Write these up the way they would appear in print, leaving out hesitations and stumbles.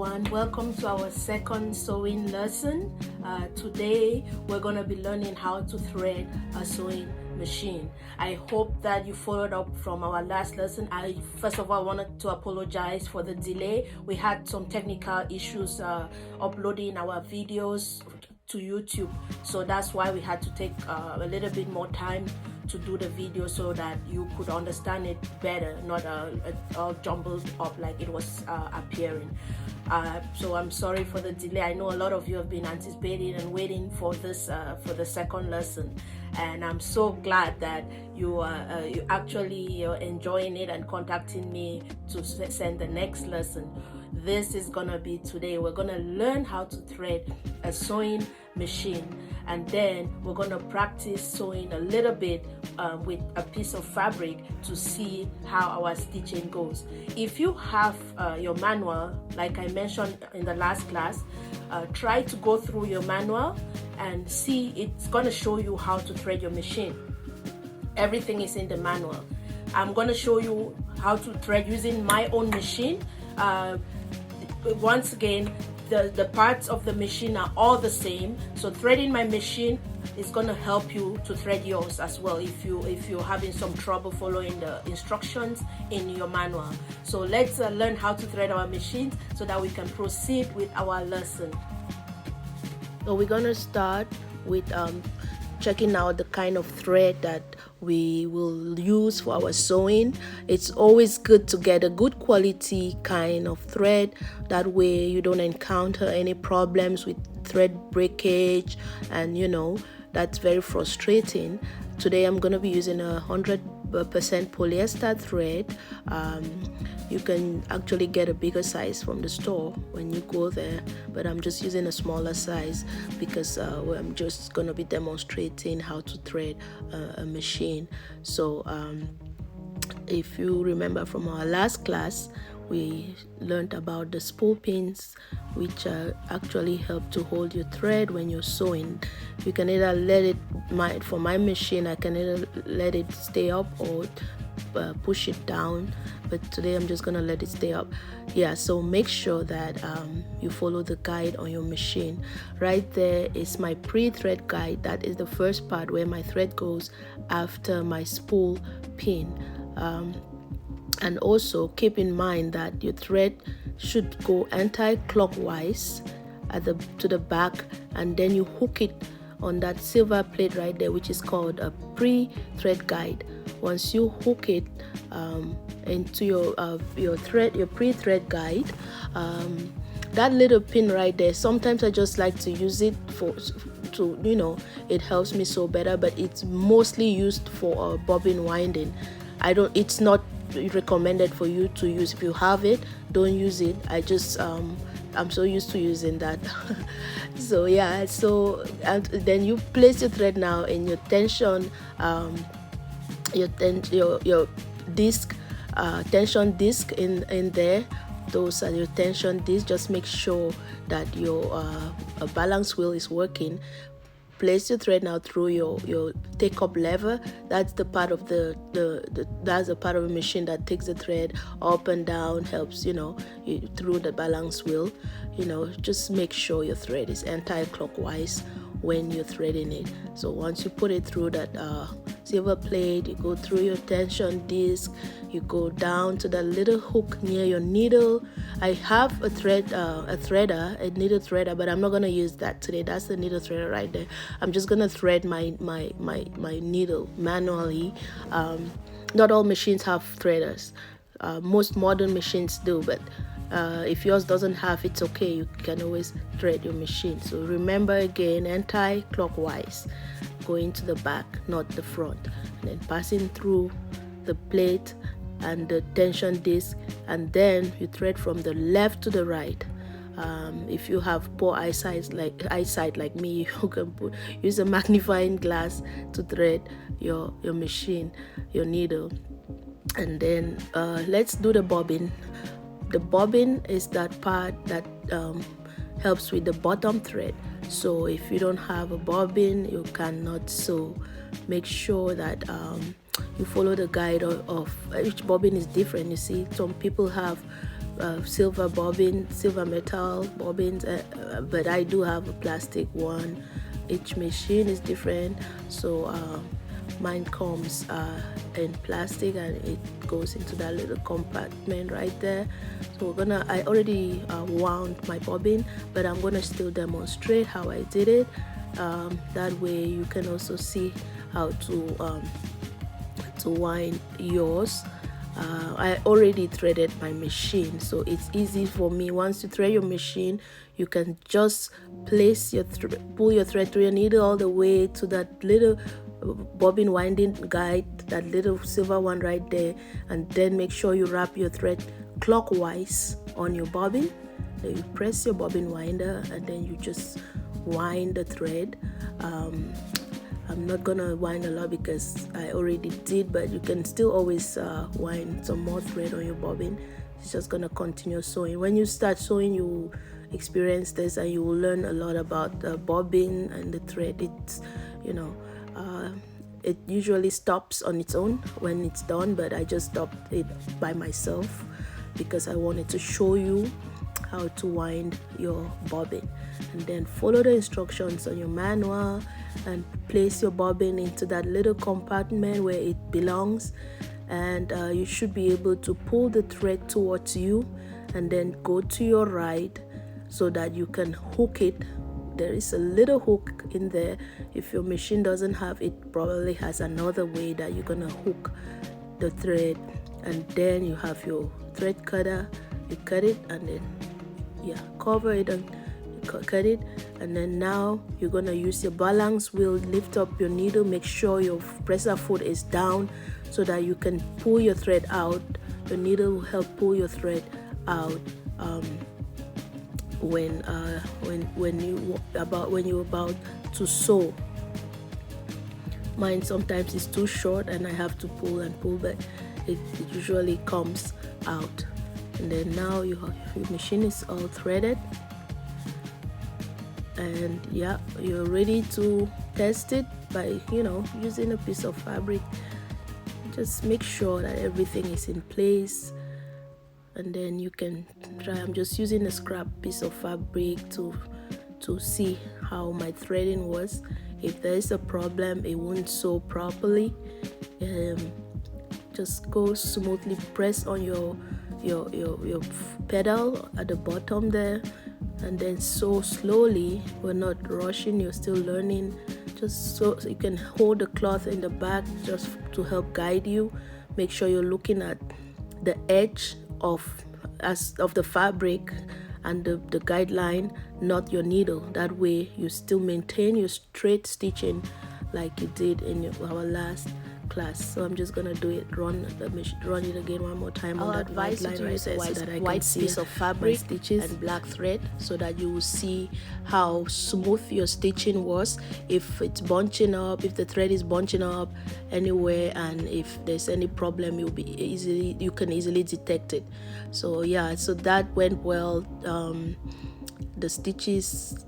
everyone, welcome to our second sewing lesson. Today we're going to be learning how to thread a sewing machine. I hope that you followed up from our last lesson. I first of all wanted to apologize for the delay. We had some technical issues uploading our videos to YouTube, so that's why we had to take a little bit more time to do the video so that you could understand it better, not all jumbled up like it was appearing. So I'm sorry for the delay. I know a lot of you have been anticipating and waiting for this for the second lesson, and I'm so glad that you actually enjoying it and contacting me to send the next lesson. This is gonna be today. We're gonna learn how to thread a sewing machine, and then we're gonna practice sewing a little bit with a piece of fabric to see how our stitching goes. If you have your manual, like I mentioned in the last class, try to go through your manual and see. It's gonna show you how to thread your machine. Everything is in the manual. I'm gonna show you how to thread using my own machine. Once again, the parts of the machine are all the same, so threading my machine is going to help you to thread yours as well if you're having some trouble following the instructions in your manual. So let's learn how to thread our machines so that we can proceed with our lesson. So we're going to start with checking out the kind of thread that we will use for our sewing. It's always good to get a good quality kind of thread. That way you don't encounter any problems with thread breakage, and that's very frustrating. Today I'm going to be using 100% polyester thread. You can actually get a bigger size from the store when you go there, but I'm just using a smaller size because I'm just going to be demonstrating how to thread a machine. So if you remember from our last class, we learned about the spool pins, which actually help to hold your thread when you're sewing. You can either let it, for my machine, I can either let it stay up or push it down, but today I'm just gonna let it stay up. So make sure that you follow the guide on your machine. Right there is my pre-thread guide. That is the first part where my thread goes after my spool pin. And also keep in mind that your thread should go anti-clockwise to the back, and then you hook it on that silver plate right there, which is called a pre-thread guide. Once you hook it into your pre-thread guide, that little pin right there, sometimes I just like to use it it helps me sew better, but it's mostly used for bobbin winding. It's not recommended for you to use. If you have it, don't use it. I'm so used to using that. So and then you place your thread now in your tension your disc, tension disc in there. Those are your tension discs. Just make sure that your balance wheel is working. Place your thread now through your take up lever. That's the part of that's the part of the machine that takes the thread up and down, helps through the balance wheel. Just make sure your thread is anti-clockwise when you're threading it. So once you put it through that silver plate, you go through your tension disc, you go down to the little hook near your needle. I have a needle threader, but I'm not gonna use that today. That's the needle threader right there. I'm just gonna thread my needle manually. Not all machines have threaders. Most modern machines do, but if yours doesn't have, it's okay. You can always thread your machine. So remember again, anti-clockwise, going to the back, not the front, and then passing through the plate and the tension disc, and then you thread from the left to the right. If you have poor eyesight like me, you can use a magnifying glass to thread your machine, your needle. And then let's do the bobbin. The bobbin is that part that helps with the bottom thread. So if you don't have a bobbin, you cannot sew. Make sure that you follow the guide of each bobbin is different. You see, some people have silver bobbin, silver metal bobbins, but I do have a plastic one. Each machine is different, so mine comes in plastic and it goes into that little compartment right there. So I already wound my bobbin, but I'm gonna still demonstrate how I did it. That way you can also see how to wind yours. I already threaded my machine, so it's easy for me. Once you thread your machine, you can just place pull your thread through your needle all the way to that little bobbin winding guide, that little silver one right there, and then make sure you wrap your thread clockwise on your bobbin. Then you press your bobbin winder and then you just wind the thread. I'm not gonna wind a lot because I already did, but you can still always wind some more thread on your bobbin. It's just gonna continue sewing. When you start sewing, you will experience this and you will learn a lot about the bobbin and the thread. It's, you know, it usually stops on its own when it's done, but I just stopped it by myself because I wanted to show you how to wind your bobbin. And then follow the instructions on your manual and place your bobbin into that little compartment where it belongs, and you should be able to pull the thread towards you and then go to your right so that you can hook it. There is a little hook in there. If your machine doesn't have it, probably has another way that you're gonna hook the thread, and then you have your thread cutter. You cut it and then cover it and cut it, and then now you're gonna use your balance wheel. Lift up your needle, make sure your presser foot is down so that you can pull your thread out. The needle will help pull your thread out when you're about to sew. Mine sometimes is too short and I have to pull and pull, but it usually comes out. And then now your machine is all threaded, and you're ready to test it by using a piece of fabric. Just make sure that everything is in place, and then you can try. I'm just using a scrap piece of fabric to see how my threading was. If there is a problem, it won't sew properly, just go smoothly, press on your pedal at the bottom there, and then sew slowly. We're not rushing, you're still learning. Just so you can hold the cloth in the back just to help guide you. Make sure you're looking at the edge of the fabric and the guideline, not your needle. That way you still maintain your straight stitching like you did in our last class. So I'm just gonna do it, run it again one more time. I'll advise you to use a white piece of fabric stitches and black thread so that you will see how smooth your stitching was. If it's bunching up, if the thread is bunching up anywhere, and if there's any problem, you can easily detect it. So so that went well. The stitches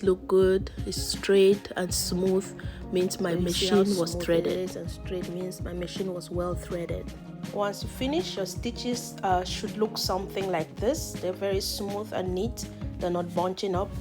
look good. It's straight and smooth, means my machine was threaded, and straight means my machine was well threaded. Once you finish, your stitches should look something like this. They're very smooth and neat. They're not bunching up.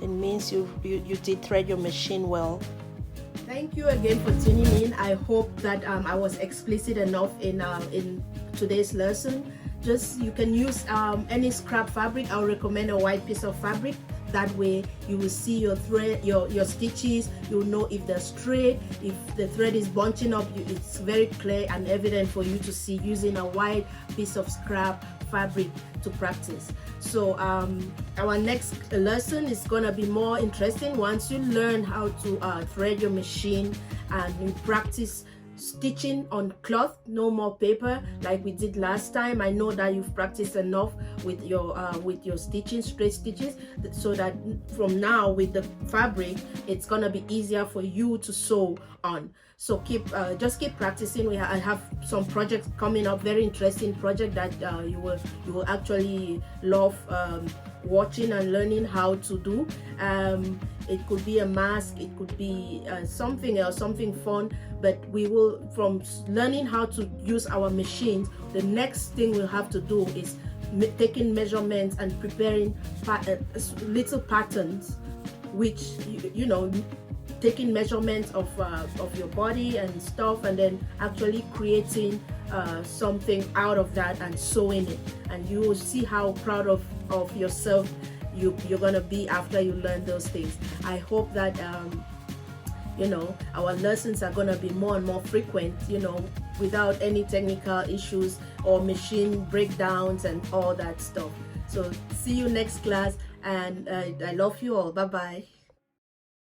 It means you did thread your machine well. Thank you again for tuning in. I hope that I was explicit enough in today's lesson. You can use any scrap fabric. I would recommend a white piece of fabric. That way you will see your thread, your stitches. You'll know if they're straight, if the thread is bunching up. It's very clear and evident for you to see using a white piece of scrap fabric to practice. So our next lesson is gonna be more interesting. Once you learn how to thread your machine and you practice stitching on cloth, no more paper like we did last time. I know that you've practiced enough with your stitching, straight stitches, so that from now with the fabric it's gonna be easier for you to sew on. So just keep practicing. I have some projects coming up, very interesting project that you will actually love watching and learning how to do. It could be a mask, it could be something else, something fun, but we will, from learning how to use our machines, the next thing we'll have to do is taking measurements and preparing little patterns, which you know, taking measurements of your body and stuff, and then actually creating something out of that and sewing it, and you will see how proud of yourself you're gonna be after you learn those things. I hope that you know, our lessons are gonna be more and more frequent, you know, without any technical issues or machine breakdowns and all that stuff. So see you next class, and I love you all. Bye bye.